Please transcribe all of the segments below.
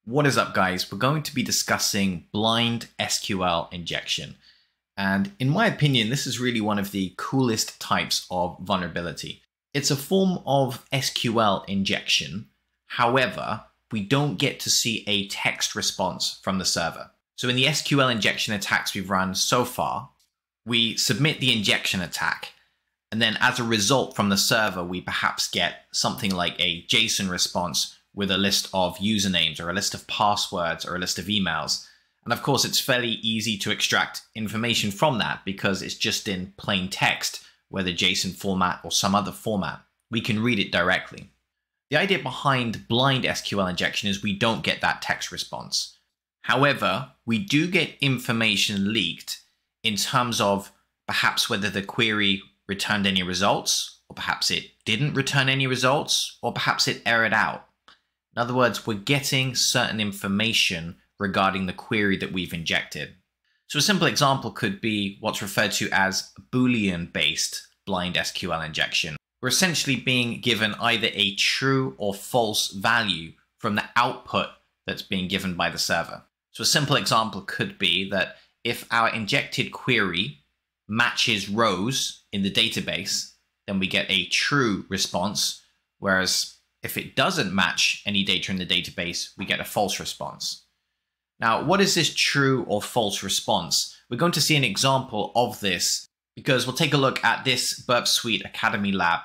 What is up, guys? We're going to be discussing blind SQL injection. And in my opinion, this is really one of the coolest types of vulnerability. It's a form of SQL injection. However, we don't get to see a text response from the server. So in the SQL injection attacks we've run so far, we submit the injection attack. And then as a result from the server, we perhaps get something like a JSON response with a list of usernames or a list of passwords or a list of emails. And of course, it's fairly easy to extract information from that because it's just in plain text, whether JSON format or some other format. We can read it directly. The idea behind blind SQL injection is we don't get that text response. However, we do get information leaked in terms of perhaps whether the query returned any results, or perhaps it didn't return any results, or perhaps it errored out. In other words, we're getting certain information regarding the query that we've injected. So a simple example could be what's referred to as Boolean-based blind SQL injection. We're essentially being given either a true or false value from the output that's being given by the server. So a simple example could be that if our injected query matches rows in the database, then we get a true response, whereas if it doesn't match any data in the database, we get a false response. Now, what is this true or false response? We're going to see an example of this because we'll take a look at this Burp Academy lab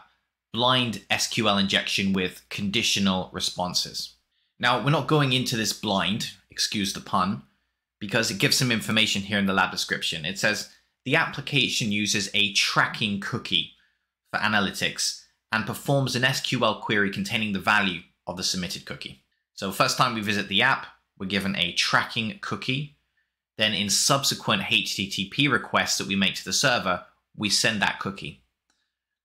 blind SQL injection with conditional responses. Now, we're not going into this blind, excuse the pun, because it gives some information here in the lab description. It says the application uses a tracking cookie for analytics and performs an SQL query containing the value of the submitted cookie. So first time we visit the app, we're given a tracking cookie. Then in subsequent HTTP requests that we make to the server, we send that cookie.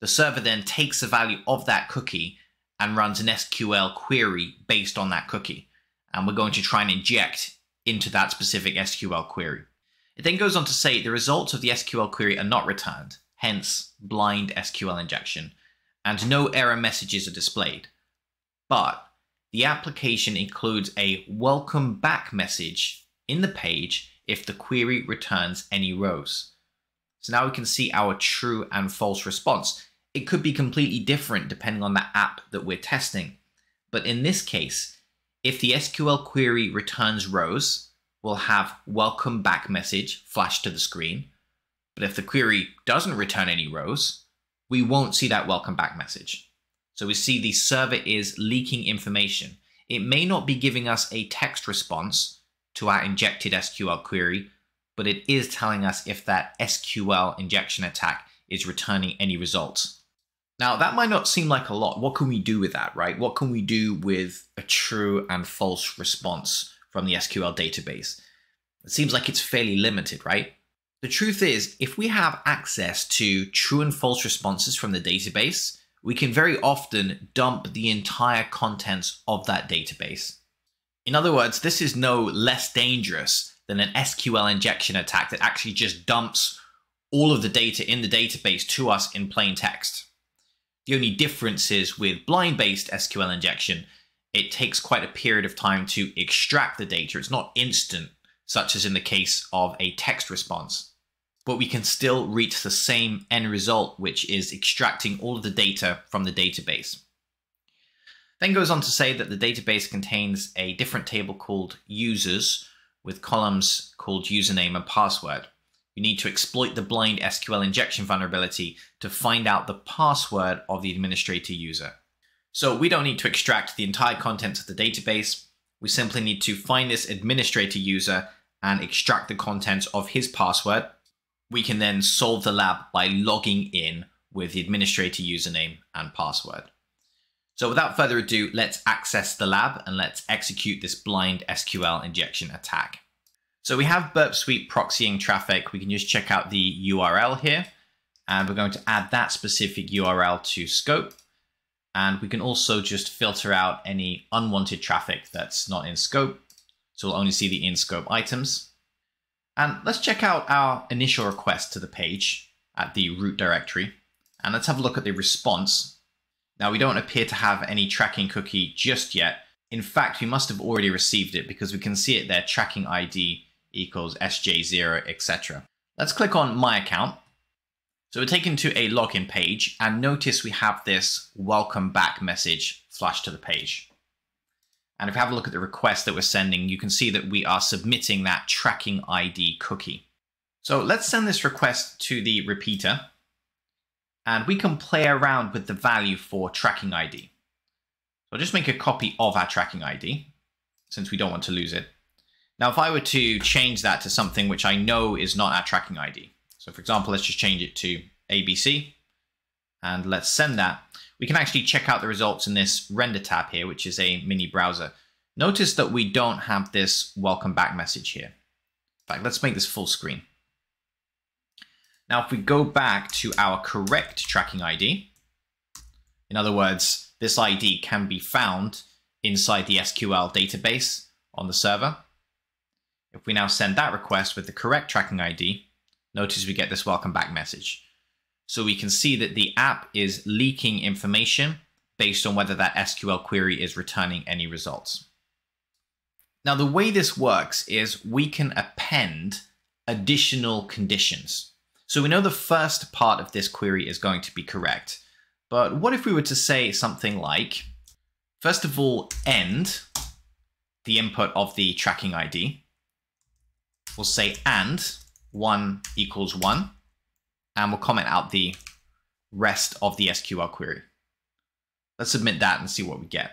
The server then takes the value of that cookie and runs an SQL query based on that cookie. And we're going to try and inject into that specific SQL query. It then goes on to say the results of the SQL query are not returned, hence blind SQL injection, and no error messages are displayed. But the application includes a welcome back message in the page if the query returns any rows. So now we can see our true and false response. It could be completely different depending on the app that we're testing. But in this case, if the SQL query returns rows, we'll have welcome back message flash to the screen. But if the query doesn't return any rows, we won't see that welcome back message. So we see the server is leaking information. It may not be giving us a text response to our injected SQL query, but it is telling us if that SQL injection attack is returning any results. Now, that might not seem like a lot. What can we do with that, right? What can we do with a true and false response from the SQL database? It seems like it's fairly limited, right? The truth is, if we have access to true and false responses from the database, we can very often dump the entire contents of that database. In other words, this is no less dangerous than an SQL injection attack that actually just dumps all of the data in the database to us in plain text. The only difference is with blind-based SQL injection, it takes quite a period of time to extract the data. It's not instant, such as in the case of a text response. But we can still reach the same end result, which is extracting all of the data from the database. Then goes on to say that the database contains a different table called users with columns called username and password. You need to exploit the blind SQL injection vulnerability to find out the password of the administrator user. So we don't need to extract the entire contents of the database. We simply need to find this administrator user and extract the contents of his password. We can then solve the lab by logging in with the administrator username and password. So without further ado, let's access the lab and let's execute this blind SQL injection attack. So we have Burp Suite proxying traffic. We can just check out the URL here, and we're going to add that specific URL to scope. And we can also just filter out any unwanted traffic that's not in scope. So we'll only see the in-scope items. And let's check out our initial request to the page at the root directory. And let's have a look at the response. Now, we don't appear to have any tracking cookie just yet, In fact, we must have already received it because we can see it there, tracking ID equals SJ0, etc. Let's click on My Account. So we're taken to a login page, and notice we have this welcome back message flashed to the page. And if we have a look at the request that we're sending, you can see that we are submitting that tracking ID cookie. So let's send this request to the repeater, and we can play around with the value for tracking ID. So I'll just make a copy of our tracking ID, since we don't want to lose it. Now, if I were to change that to something which I know is not our tracking ID, so for example, let's just change it to ABC, and let's send that. We can actually check out the results in this render tab here, which is a mini browser. Notice that we don't have this welcome back message here. In fact, let's make this full screen. Now, if we go back to our correct tracking ID, in other words, this ID can be found inside the SQL database on the server. If we now send that request with the correct tracking ID, notice we get this welcome back message. So we can see that the app is leaking information based on whether that SQL query is returning any results. Now, the way this works is we can append additional conditions. So we know the first part of this query is going to be correct. But what if we were to say something like, first of all, end the input of the tracking ID. We'll say and 1 equals 1, and we'll comment out the rest of the SQL query. Let's submit that and see what we get.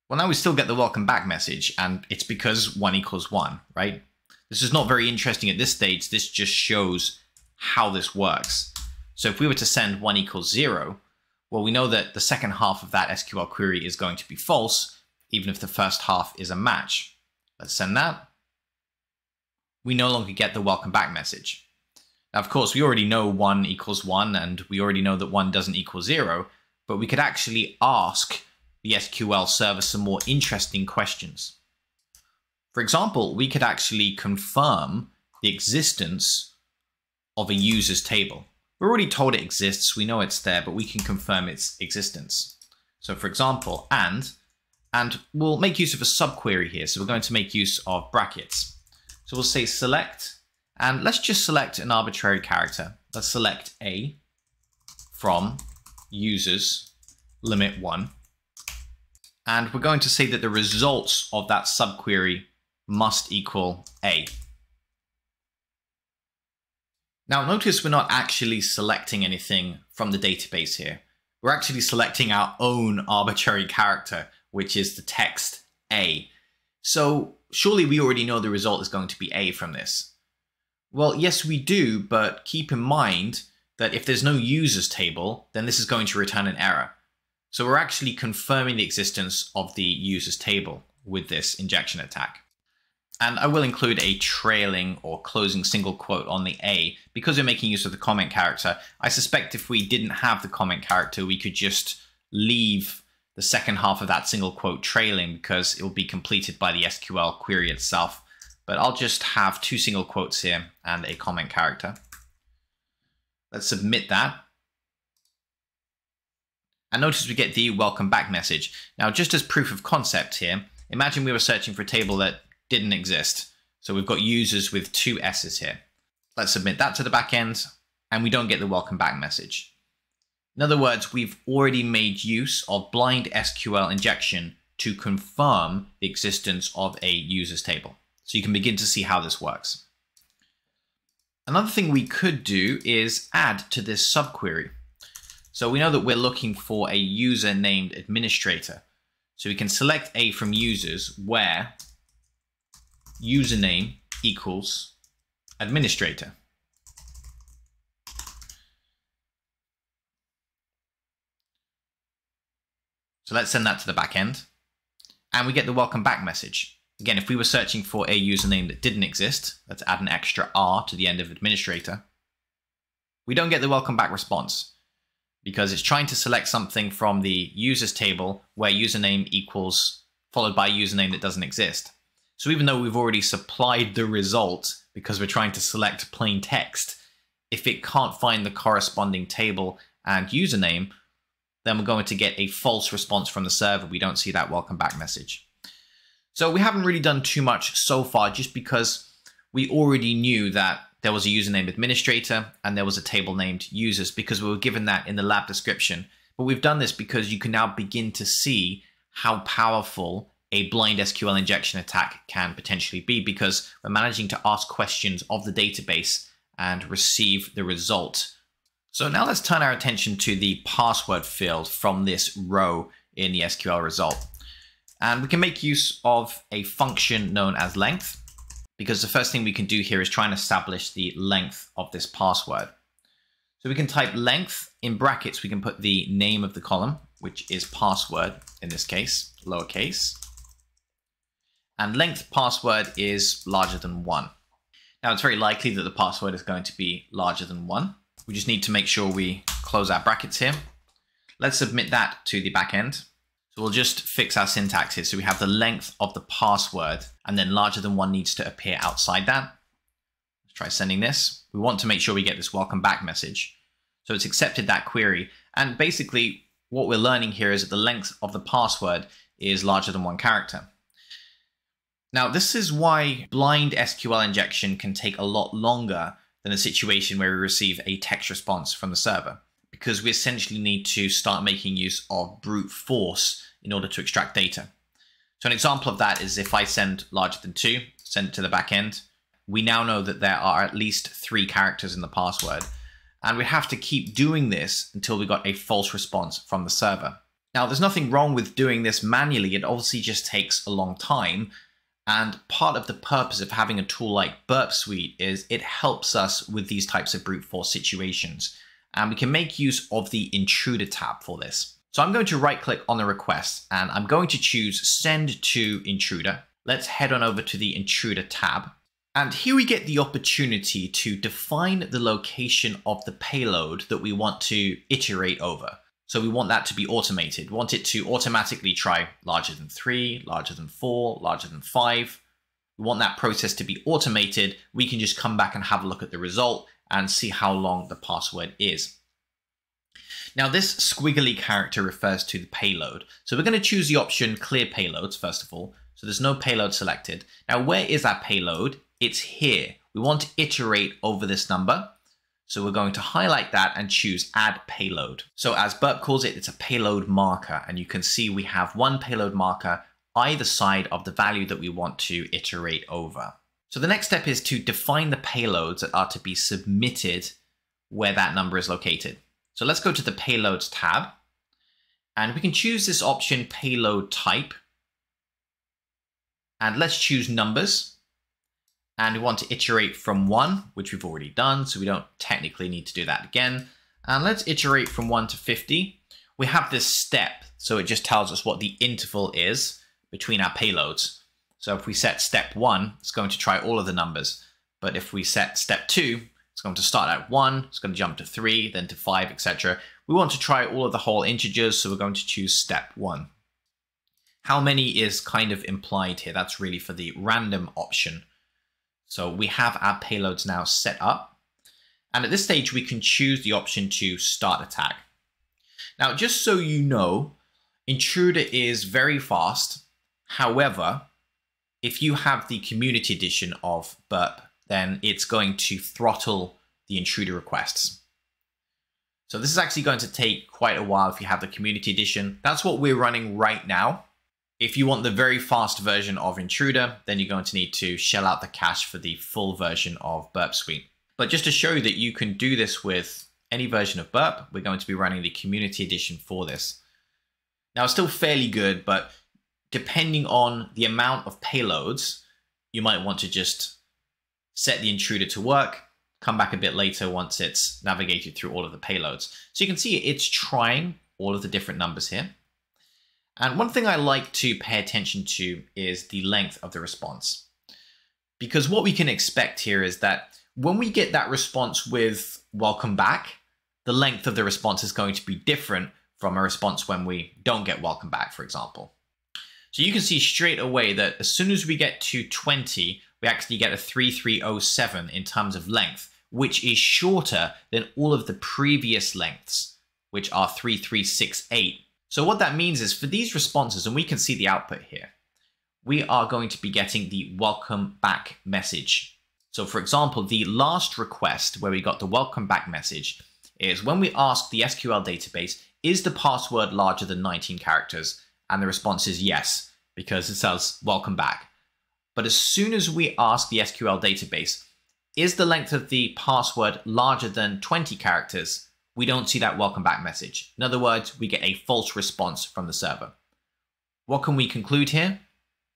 Well, now we still get the welcome back message, and it's because 1 equals 1, right? This is not very interesting at this stage. This just shows how this works. So if we were to send 1 equals 0, well, we know that the second half of that SQL query is going to be false, even if the first half is a match. Let's send that. We no longer get the welcome back message. Now, of course, we already know 1 equals 1, and we already know that 1 doesn't equal 0, but we could actually ask the SQL server some more interesting questions. For example, we could actually confirm the existence of a user's table. We're already told it exists, we know it's there, but we can confirm its existence. So for example, and we'll make use of a subquery here. So we're going to make use of brackets. So we'll say select, and let's just select an arbitrary character. Let's select A from users limit 1. And we're going to say that the results of that subquery must equal A. Now notice we're not actually selecting anything from the database here. We're actually selecting our own arbitrary character, which is the text A. So surely we already know the result is going to be A from this. Well, yes, we do, but keep in mind that if there's no users table, then this is going to return an error. So we're actually confirming the existence of the users table with this injection attack. And I will include a trailing or closing single quote on the A because we're making use of the comment character. I suspect if we didn't have the comment character, we could just leave the second half of that single quote trailing because it will be completed by the SQL query itself. But I'll just have 2 single quotes here and a comment character. Let's submit that. And notice we get the welcome back message. Now, just as proof of concept here, imagine we were searching for a table that didn't exist. So we've got users with 2 S's here. Let's submit that to the back end, and we don't get the welcome back message. In other words, we've already made use of blind SQL injection to confirm the existence of a users table. So you can begin to see how this works. Another thing we could do is add to this subquery. So we know that we're looking for a user named administrator. So we can select A from users where username equals administrator. So let's send that to the back end. And we get the welcome back message. Again, if we were searching for a username that didn't exist, let's add an extra R to the end of administrator. We don't get the welcome back response because it's trying to select something from the users table where username equals followed by a username that doesn't exist. So even though we've already supplied the result because we're trying to select plain text, if it can't find the corresponding table and username, then we're going to get a false response from the server. We don't see that welcome back message. So we haven't really done too much so far, just because we already knew that there was a username administrator and there was a table named users, because we were given that in the lab description. But we've done this because you can now begin to see how powerful a blind SQL injection attack can potentially be, because we're managing to ask questions of the database and receive the result. So now let's turn our attention to the password field from this row in the SQL result. And we can make use of a function known as length, because the first thing we can do here is try and establish the length of this password. So we can type length in brackets. We can put the name of the column, which is password in this case, lowercase. And length password is larger than 1. Now it's very likely that the password is going to be larger than 1. We just need to make sure we close our brackets here. Let's submit that to the backend. So we'll just fix our syntax here. So we have the length of the password, and then larger than 1 needs to appear outside that. Let's try sending this. We want to make sure we get this welcome back message. So it's accepted that query. And basically what we're learning here is that the length of the password is larger than 1 character. Now, this is why blind SQL injection can take a lot longer than a situation where we receive a text response from the server, because we essentially need to start making use of brute force in order to extract data. So an example of that is if I send larger than 2, send it to the back end, we now know that there are at least 3 characters in the password, and we have to keep doing this until we got a false response from the server. Now, there's nothing wrong with doing this manually. It obviously just takes a long time. And part of the purpose of having a tool like Burp Suite is it helps us with these types of brute force situations. And we can make use of the Intruder tab for this. So I'm going to right click on the request and I'm going to choose Send to Intruder. Let's head on over to the Intruder tab. And here we get the opportunity to define the location of the payload that we want to iterate over. So we want that to be automated. We want it to automatically try larger than 3, larger than 4, larger than 5. We want that process to be automated. We can just come back and have a look at the result and see how long the password is. Now this squiggly character refers to the payload. So we're going to choose the option clear payloads first of all. So there's no payload selected. Now where is that payload? It's here. We want to iterate over this number. So we're going to highlight that and choose add payload. So as Burp calls it, it's a payload marker. And you can see we have 1 payload marker either side of the value that we want to iterate over. So the next step is to define the payloads that are to be submitted where that number is located. So let's go to the payloads tab and we can choose this option payload type. And let's choose numbers. And we want to iterate from 1, which we've already done, so we don't technically need to do that again. And let's iterate from 1 to 50. We have this step, so it just tells us what the interval is between our payloads. So if we set step 1, it's going to try all of the numbers. But if we set step 2, it's going to start at 1, it's going to jump to 3, then to 5, etc. We want to try all of the whole integers, so we're going to choose step 1. How many is kind of implied here. That's really for the random option. So we have our payloads now set up. And at this stage, we can choose the option to start attack. Now, just so you know, Intruder is very fast. However, if you have the community edition of Burp, then it's going to throttle the Intruder requests. So this is actually going to take quite a while if you have the community edition. That's what we're running right now. If you want the very fast version of Intruder, then you're going to need to shell out the cash for the full version of Burp Suite. But just to show you that you can do this with any version of Burp, we're going to be running the community edition for this. Now, it's still fairly good, but depending on the amount of payloads, you might want to just set the Intruder to work, come back a bit later once it's navigated through all of the payloads. So you can see it's trying all of the different numbers here. And one thing I like to pay attention to is the length of the response. Because what we can expect here is that when we get that response with welcome back, the length of the response is going to be different from a response when we don't get welcome back, for example. So you can see straight away that as soon as we get to 20, we actually get a 3307 in terms of length, which is shorter than all of the previous lengths which are 3368. So what that means is for these responses, and we can see the output here, we are going to be getting the welcome back message. So for example, the last request where we got the welcome back message is when we ask the SQL database, is the password larger than 19 characters? And the response is yes, because it says welcome back. But as soon as we ask the SQL database, is the length of the password larger than 20 characters? We don't see that welcome back message. In other words, we get a false response from the server. What can we conclude here?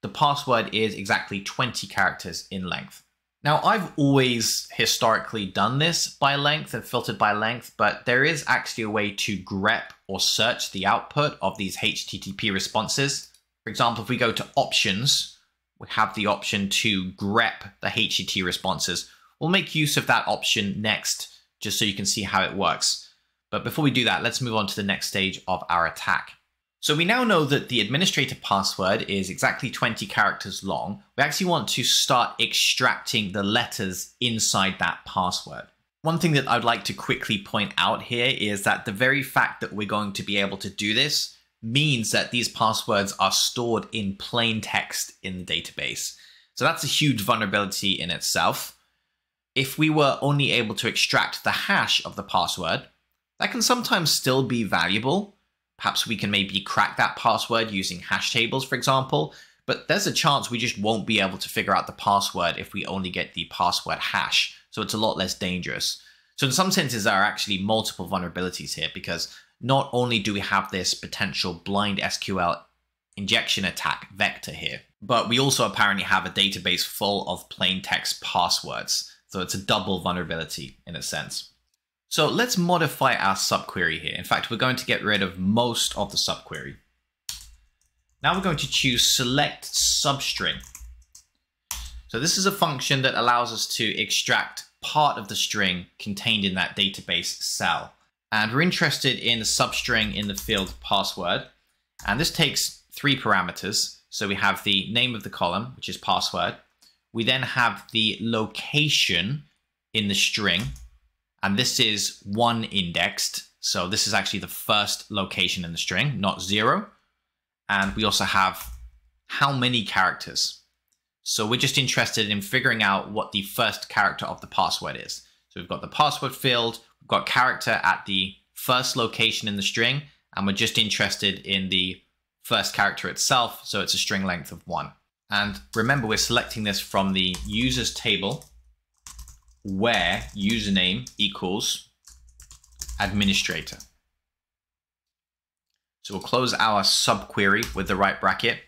The password is exactly 20 characters in length. Now, I've always historically done this by length and filtered by length, but there is actually a way to grep or search the output of these HTTP responses. For example, if we go to options, we have the option to grep the HTTP responses. We'll make use of that option next, just so you can see how it works. But before we do that, let's move on to the next stage of our attack. So we now know that the administrator password is exactly 20 characters long. We actually want to start extracting the letters inside that password. One thing that I'd like to quickly point out here is that the very fact that we're going to be able to do this means that these passwords are stored in plain text in the database. So that's a huge vulnerability in itself. If we were only able to extract the hash of the password, that can sometimes still be valuable. Perhaps we can maybe crack that password using hash tables, for example, but there's a chance we just won't be able to figure out the password if we only get the password hash. So it's a lot less dangerous. So in some senses, there are actually multiple vulnerabilities here because not only do we have this potential blind SQL injection attack vector here, but we also apparently have a database full of plain text passwords. So it's a double vulnerability in a sense. So let's modify our subquery here. In fact, we're going to get rid of most of the subquery. Now we're going to choose select substring. So this is a function that allows us to extract part of the string contained in that database cell. And we're interested in the substring in the field password. And this takes 3 parameters. So we have the name of the column, which is password. We then have the location in the string. And this is 1 indexed. So this is actually the first location in the string, not 0. And we also have how many characters. So we're just interested in figuring out what the first character of the password is. So we've got the password field, we've got character at the first location in the string, and we're just interested in the first character itself. So it's a string length of 1. And remember, we're selecting this from the users table, where username equals administrator. So we'll close our subquery with the right bracket,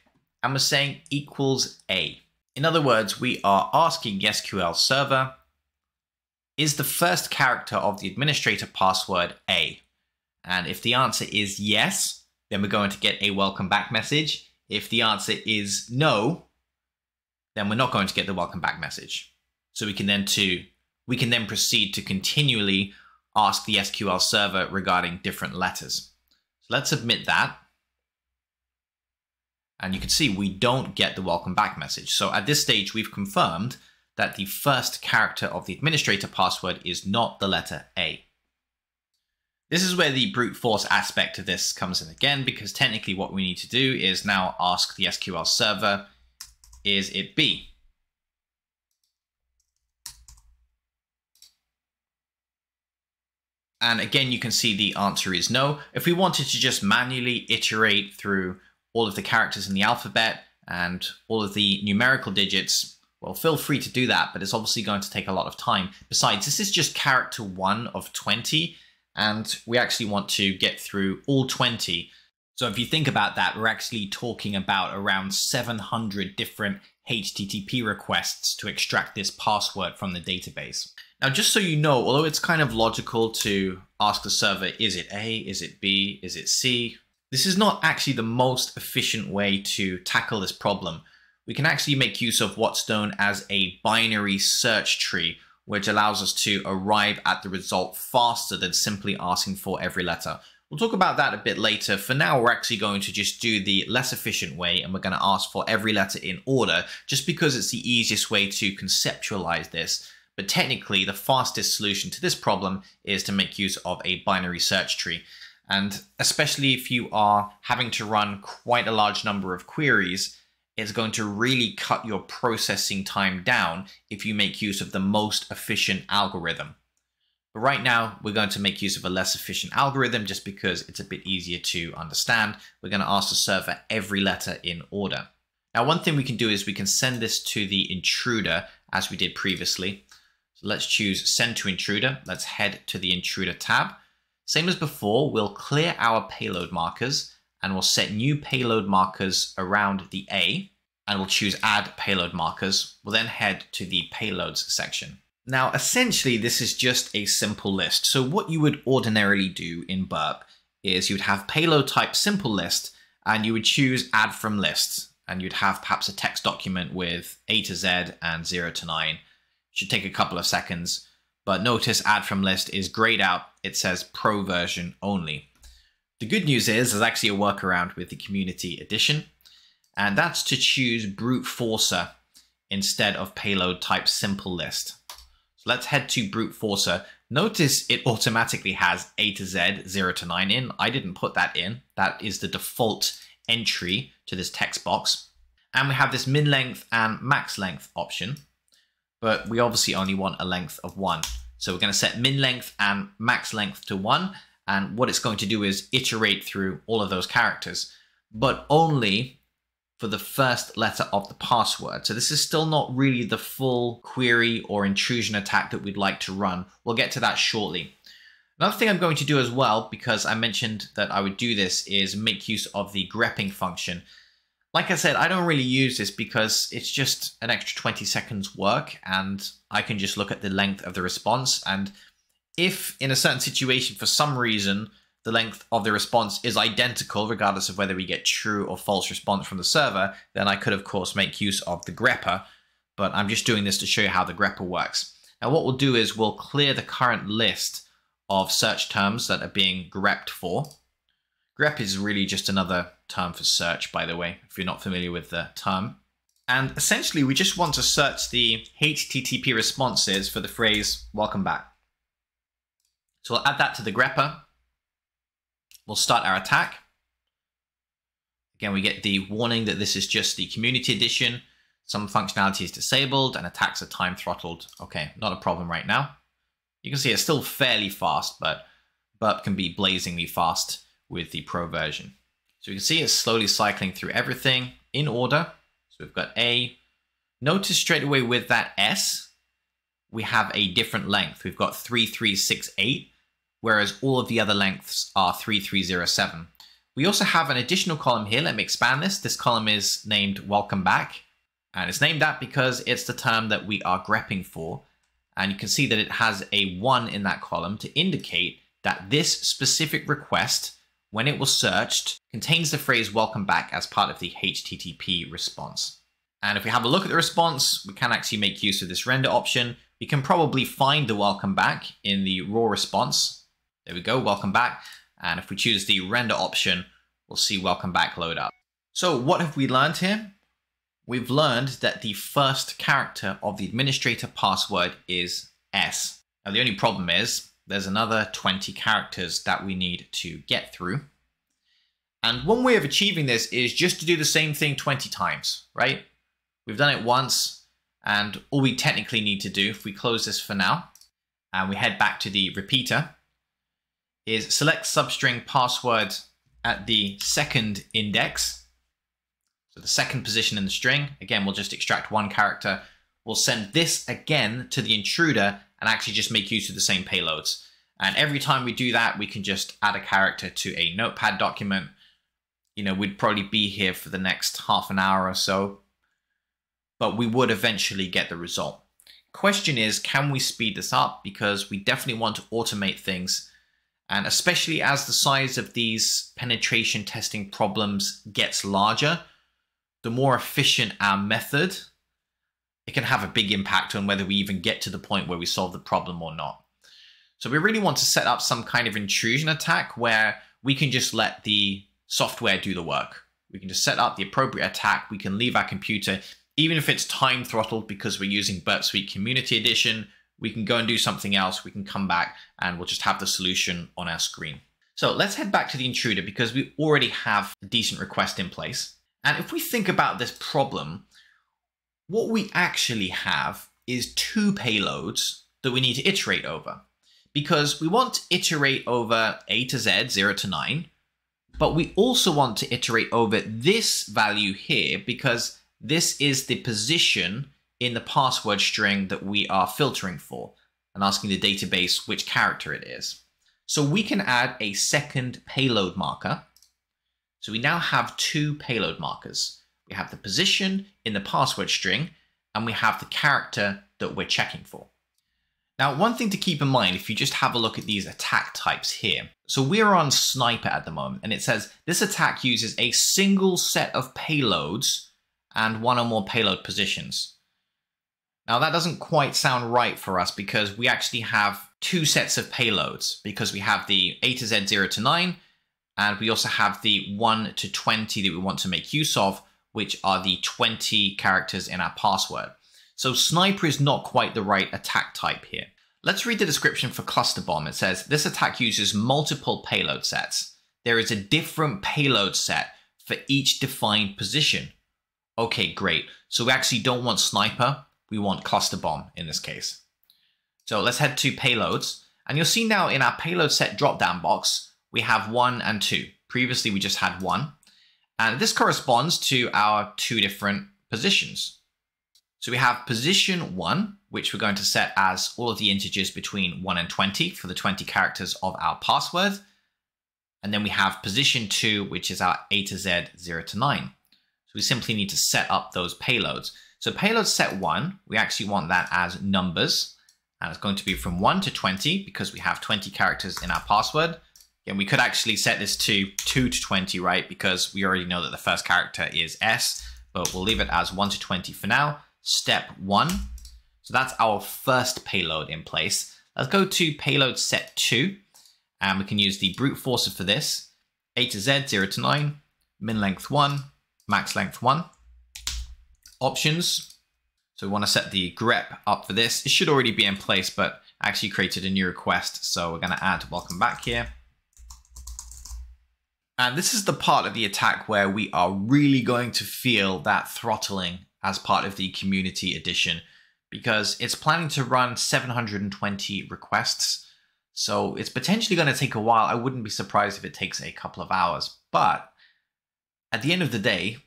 and we're saying equals A. In other words, we are asking the SQL server, is the first character of the administrator password A? And if the answer is yes, then we're going to get a welcome back message. If the answer is no, then we're not going to get the welcome back message. So we can then proceed to continually ask the SQL server regarding different letters. So let's submit that. And you can see we don't get the welcome back message. So at this stage, we've confirmed that the first character of the administrator password is not the letter A. This is where the brute force aspect of this comes in again, because technically what we need to do is now ask the SQL server, is it B? And again, you can see the answer is no. If we wanted to just manually iterate through all of the characters in the alphabet and all of the numerical digits, well, feel free to do that, but it's obviously going to take a lot of time. Besides, this is just character 1 of 20, and we actually want to get through all 20. So if you think about that, we're actually talking about around 700 different HTTP requests to extract this password from the database. Now, just so you know, although it's kind of logical to ask the server, is it A, is it B, is it C? This is not actually the most efficient way to tackle this problem. We can actually make use of what's known as a binary search tree, which allows us to arrive at the result faster than simply asking for every letter. We'll talk about that a bit later. For now, we're actually going to just do the less efficient way, and we're going to ask for every letter in order, just because it's the easiest way to conceptualize this. But technically, the fastest solution to this problem is to make use of a binary search tree. And especially if you are having to run quite a large number of queries, it's going to really cut your processing time down if you make use of the most efficient algorithm. But right now, we're going to make use of a less efficient algorithm just because it's a bit easier to understand. We're going to ask the server every letter in order. Now, one thing we can do is we can send this to the intruder as we did previously. So let's choose Send to Intruder. Let's head to the Intruder tab. Same as before, we'll clear our payload markers and we'll set new payload markers around the A, and we'll choose Add Payload Markers. We'll then head to the Payloads section. Now, essentially, this is just a simple list. So what you would ordinarily do in Burp is you'd have payload type simple list, and you would choose Add from List, and you'd have perhaps a text document with A to Z and 0 to 9. It should take a couple of seconds, but notice Add from List is grayed out. It says Pro version only. The good news is there's actually a workaround with the Community Edition, and that's to choose Brute Forcer instead of payload type simple list. So let's head to Brute Forcer. Notice it automatically has A to Z, 0 to 9 in. I didn't put that in. That is the default entry to this text box. And we have this min length and max length option, but we obviously only want a length of 1. So we're going to set min length and max length to 1. And what it's going to do is iterate through all of those characters, but only for the first letter of the password. So this is still not really the full query or intrusion attack that we'd like to run. We'll get to that shortly. Another thing I'm going to do as well, because I mentioned that I would do this, is make use of the grepping function. Like I said, I don't really use this because it's just an extra 20 seconds work, and I can just look at the length of the response. And if in a certain situation, for some reason, the length of the response is identical, regardless of whether we get true or false response from the server, then I could, of course, make use of the grepper. But I'm just doing this to show you how the grepper works. Now, what we'll do is we'll clear the current list of search terms that are being grepped for. Grep is really just another term for search, by the way, if you're not familiar with the term. And essentially, we just want to search the HTTP responses for the phrase, welcome back. So we'll add that to the grepper. We'll start our attack. Again, we get the warning that this is just the Community Edition. Some functionality is disabled and attacks are time throttled. Okay, not a problem right now. You can see it's still fairly fast, but Burp can be blazingly fast with the Pro version. So you can see it's slowly cycling through everything in order. So we've got A. Notice straight away with that S, we have a different length. We've got 3368, whereas all of the other lengths are 3307. We also have an additional column here. Let me expand this. This column is named Welcome Back, and it's named that because it's the term that we are grepping for. And you can see that it has a 1 in that column to indicate that this specific request, when it was searched, contains the phrase welcome back as part of the HTTP response. And if we have a look at the response, we can actually make use of this render option. We can probably find the welcome back in the raw response. There we go, welcome back. And if we choose the render option, we'll see welcome back load up. So what have we learned here? We've learned that the first character of the administrator password is S. Now the only problem is there's another 20 characters that we need to get through. And one way of achieving this is just to do the same thing 20 times, right? We've done it once, and all we technically need to do, if we close this for now, and we head back to the repeater, is select substring password at the second index. So the second position in the string. Again, we'll just extract one character. We'll send this again to the intruder and actually just make use of the same payloads. And every time we do that, we can just add a character to a notepad document. You know, we'd probably be here for the next half an hour or so, but we would eventually get the result. Question is, can we speed this up? Because we definitely want to automate things. And especially as the size of these penetration testing problems gets larger, the more efficient our method, it can have a big impact on whether we even get to the point where we solve the problem or not. So we really want to set up some kind of intrusion attack where we can just let the software do the work. We can just set up the appropriate attack. We can leave our computer, even if it's time throttled because we're using Burp Suite Community Edition, we can go and do something else. We can come back and we'll just have the solution on our screen. So let's head back to the intruder because we already have a decent request in place. And if we think about this problem, what we actually have is two payloads that we need to iterate over. Because we want to iterate over A to Z, 0 to 9, but we also want to iterate over this value here because this is the position in the password string that we are filtering for and asking the database which character it is. So we can add a second payload marker. So we now have two payload markers. We have the position in the password string and we have the character that we're checking for. Now, one thing to keep in mind if you just have a look at these attack types here. So we're on Sniper at the moment, and it says this attack uses a single set of payloads and one or more payload positions. Now, that doesn't quite sound right for us because we actually have two sets of payloads because we have the A to Z 0 to 9, and we also have the 1 to 20 that we want to make use of, which are the 20 characters in our password. So Sniper is not quite the right attack type here. Let's read the description for Cluster Bomb. It says, this attack uses multiple payload sets. There is a different payload set for each defined position. Okay, great. So we actually don't want Sniper, we want Cluster Bomb in this case. So let's head to payloads. And you'll see now in our payload set drop-down box, we have 1 and 2. Previously, we just had 1. And this corresponds to our two different positions. So we have position 1, which we're going to set as all of the integers between 1 and 20 for the 20 characters of our password. And then we have position 2, which is our A to Z 0 to 9. So we simply need to set up those payloads. So payload set 1, we actually want that as numbers. And it's going to be from 1 to 20 because we have 20 characters in our password. Again, we could actually set this to 2 to 20, right? Because we already know that the first character is S, but we'll leave it as 1 to 20 for now. Step 1. So that's our first payload in place. Let's go to payload set 2, and we can use the brute forcer for this. A to Z 0 to 9, min length 1, max length 1. Options. So we want to set the grep up for this. It should already be in place, but I actually created a new request. So we're going to add welcome back here. And this is the part of the attack where we are really going to feel that throttling as part of the community edition, because it's planning to run 720 requests. So it's potentially going to take a while. I wouldn't be surprised if it takes a couple of hours. But at the end of the day,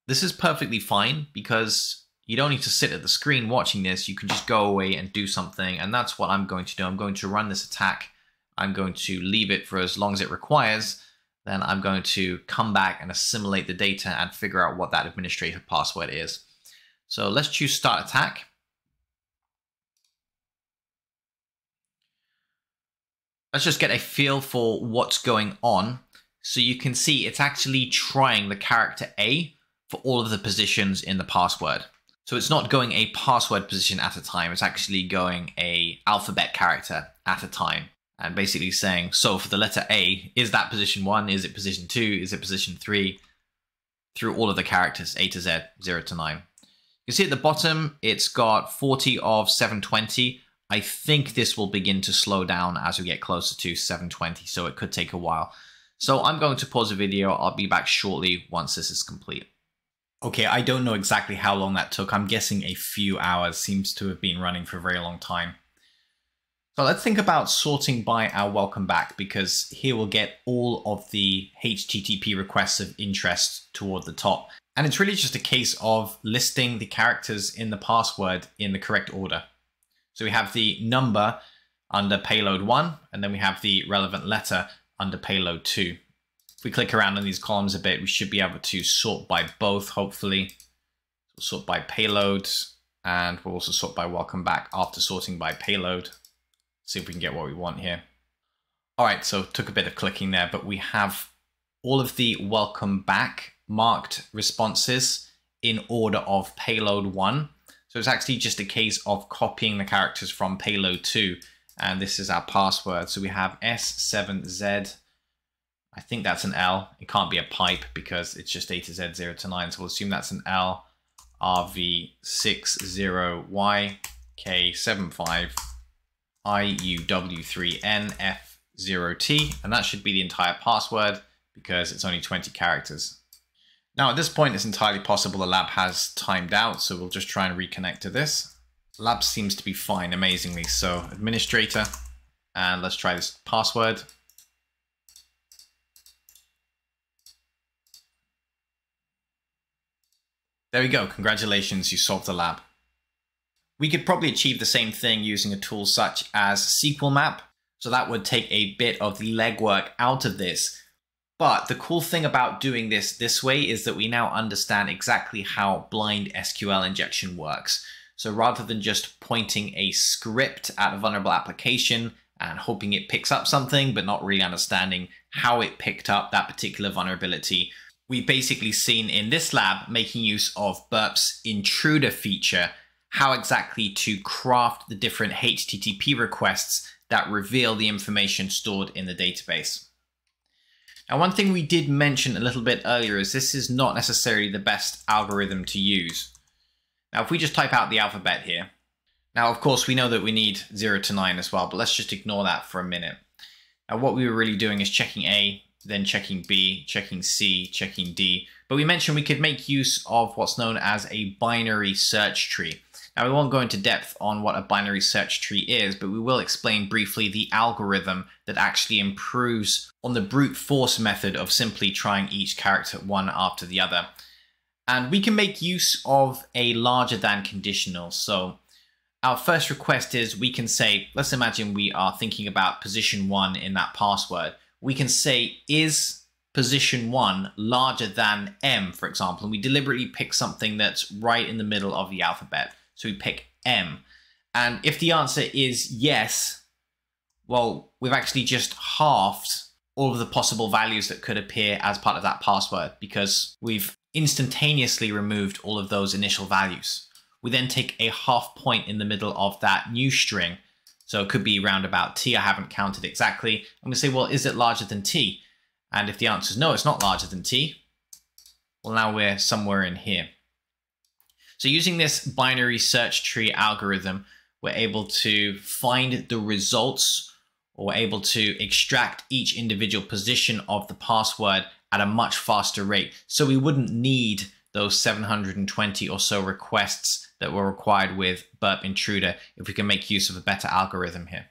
this is perfectly fine because you don't need to sit at the screen watching this. You can just go away and do something. And that's what I'm going to do. I'm going to run this attack. I'm going to leave it for as long as it requires. Then I'm going to come back and assimilate the data and figure out what that administrator password is. So let's choose start attack. Let's just get a feel for what's going on. So you can see it's actually trying the character A for all of the positions in the password. So it's not going a password position at a time. It's actually going a alphabet character at a time. And basically saying, so for the letter A, is that position 1? Is it position 2? Is it position 3? Through all of the characters, A to Z, 0 to 9. You see at the bottom, it's got 40 of 720. I think this will begin to slow down as we get closer to 720, so it could take a while. So I'm going to pause the video. I'll be back shortly once this is complete. Okay, I don't know exactly how long that took. I'm guessing a few hours. Seems to have been running for a very long time. So let's think about sorting by our welcome back, because here we'll get all of the HTTP requests of interest toward the top. And it's really just a case of listing the characters in the password in the correct order. So we have the number under payload 1, and then we have the relevant letter under payload 2. If we click around in these columns a bit, we should be able to sort by both, hopefully. We'll sort by payload, and we'll also sort by welcome back after sorting by payload. See if we can get what we want here. All right, so it took a bit of clicking there, but we have all of the welcome back marked responses in order of payload 1. So it's actually just a case of copying the characters from payload 2. And this is our password. So we have S7Z. I think that's an L. It can't be a pipe because it's just A to Z 0 to 9. So we'll assume that's an L. RV60Y K75 IUW3NF 0t, and that should be the entire password because it's only 20 characters. Now at this point, it's entirely possible the lab has timed out, so we'll just try and reconnect to this. Lab seems to be fine, amazingly. So administrator, and let's try this password. There we go, congratulations, you solved the lab. We could probably achieve the same thing using a tool such as SQL Map. So that would take a bit of the legwork out of this. But the cool thing about doing this way is that we now understand exactly how blind SQL injection works. So rather than just pointing a script at a vulnerable application and hoping it picks up something, but not really understanding how it picked up that particular vulnerability, we've basically seen in this lab, making use of Burp's Intruder feature, how exactly to craft the different HTTP requests that reveal the information stored in the database. Now, one thing we did mention a little bit earlier is this is not necessarily the best algorithm to use. Now, if we just type out the alphabet here, now, of course, we know that we need 0 to 9 as well, but let's just ignore that for a minute. Now, what we were really doing is checking A, then checking B, checking C, checking D. But we mentioned we could make use of what's known as a binary search tree. Now, we won't go into depth on what a binary search tree is, but we will explain briefly the algorithm that actually improves on the brute force method of simply trying each character one after the other. And we can make use of a larger than conditional. So our first request is we can say, let's imagine we are thinking about position 1 in that password. We can say, is position 1 larger than M, for example, and we deliberately pick something that's right in the middle of the alphabet. So we pick M. And if the answer is yes, well, we've actually just halved all of the possible values that could appear as part of that password because we've instantaneously removed all of those initial values. We then take a half point in the middle of that new string. So it could be round about T, I haven't counted exactly. And we say, well, is it larger than T? And if the answer is no, it's not larger than T, well, now we're somewhere in here. So using this binary search tree algorithm, we're able to find the results, or we're able to extract each individual position of the password at a much faster rate. So we wouldn't need those 720 or so requests that were required with Burp Intruder if we can make use of a better algorithm here.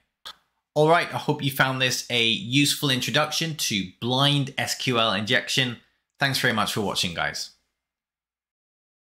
All right, I hope you found this a useful introduction to blind SQL injection. Thanks very much for watching, guys.